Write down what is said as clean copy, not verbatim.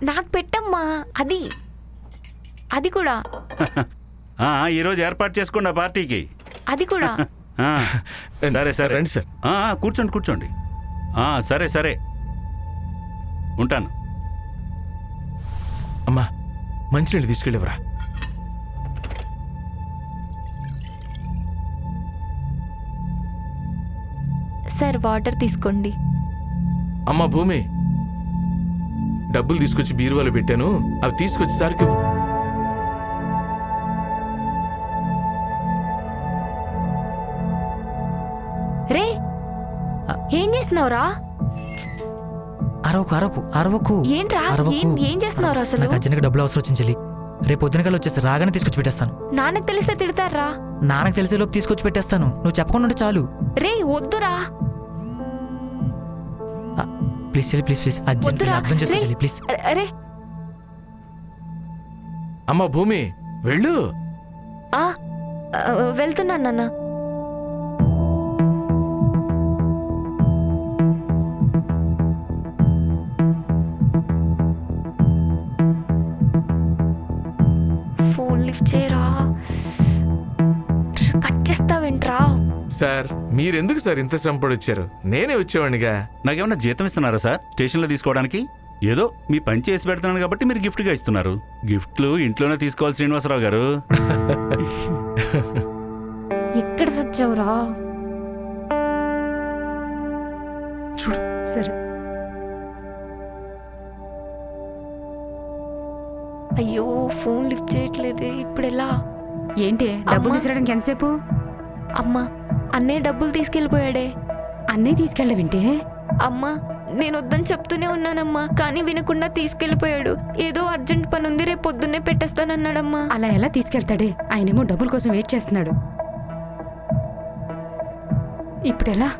నాకు పెట్టమ్మా. అది అది కూడా ఈరోజు ఏర్పాటు చేసుకోండి ఆ పార్టీకి. అది కూడా సరే సరే రండి సార్. కూర్చోండి కూర్చోండి. సరే సరే ఉంటాను. అమ్మా మంచినీళ్ళు తీసుకెళ్ళివరా. సార్ వాటర్ తీసుకోండి. అమ్మా భూమి, డబ్బులు తీసుకొచ్చి బీరువాలో పెట్టాను, అవి తీసుకొచ్చి సార్కి. రే ఏం చేస్తున్నావురా? అరవకు. ఏంట్రా ఏం చేస్తున్నావురా అసలు? నాకు అర్జెంట్గా డబ్బులు అవసరం వచ్చింది చెల్లి. రేపు పొద్దున కల్లా వచ్చేసి రాగానే తీసుకొచ్చి పెట్టేస్తాను. నాన్నకు తెలిస్తే తిడతారా? నాన్నకు తెలిసే లోపు తీసుకొచ్చి పెట్టేస్తాను. నువ్వు చెప్పకుండా ఉంటే చాలు. రే వద్దురా. ప్లీజ్ చెల్లి, ప్లీజ్ అర్జెంట్గా అర్థం చేసుకో చెల్లి, ప్లీజ్. అరే అమ్మా భూమి వెళ్ళు. వెళ్తున్నాను నాన్న. ఫోన్ లిఫ్ట్ చేయరా. కట్ చేస్తావేంట్రా? సార్ మీరెందుకు సార్ ఇంత శ్రమపడి వచ్చారు? నేనే వచ్చేవాడినిగా. నాకేమన్నా జీతం ఇస్తున్నారా సార్ స్టేషన్లో తీసుకోవడానికి? ఏదో మీ పని చేసి పెడుతున్నాను కాబట్టి మీరు గిఫ్ట్గా ఇస్తున్నారు. గిఫ్ట్లు ఇంట్లోనే తీసుకోవాలి శ్రీనివాసరావు గారు. ఎక్కడ సచ్చావురా? చూడు. సరే. అయ్యో ఫోన్ లిఫ్ట్ చేయట్లేదే, ఇప్పుడు ఎలా? ఏంటి డబ్బులు తీసుకురావడానికి ఎంతసేపు? అమ్మా అన్నయ్య డబ్బులు తీసుకెళ్ళిపోయాడే. అన్నీ తీసుకెళ్ళవింటే? అమ్మా నేను వద్దని చెప్తూనే ఉన్నానమ్మా, కానీ వినకుండా తీసుకెళ్ళిపోయాడు. ఏదో అర్జెంట్ పని ఉంది, రేపు పొద్దున్నే పెట్టేస్తానన్నాడమ్మా. అలా ఎలా తీసుకెళ్తాడే? ఆయనేమో డబ్బుల కోసం వెయిట్ చేస్తున్నాడు. ఇప్పుడు ఎలా?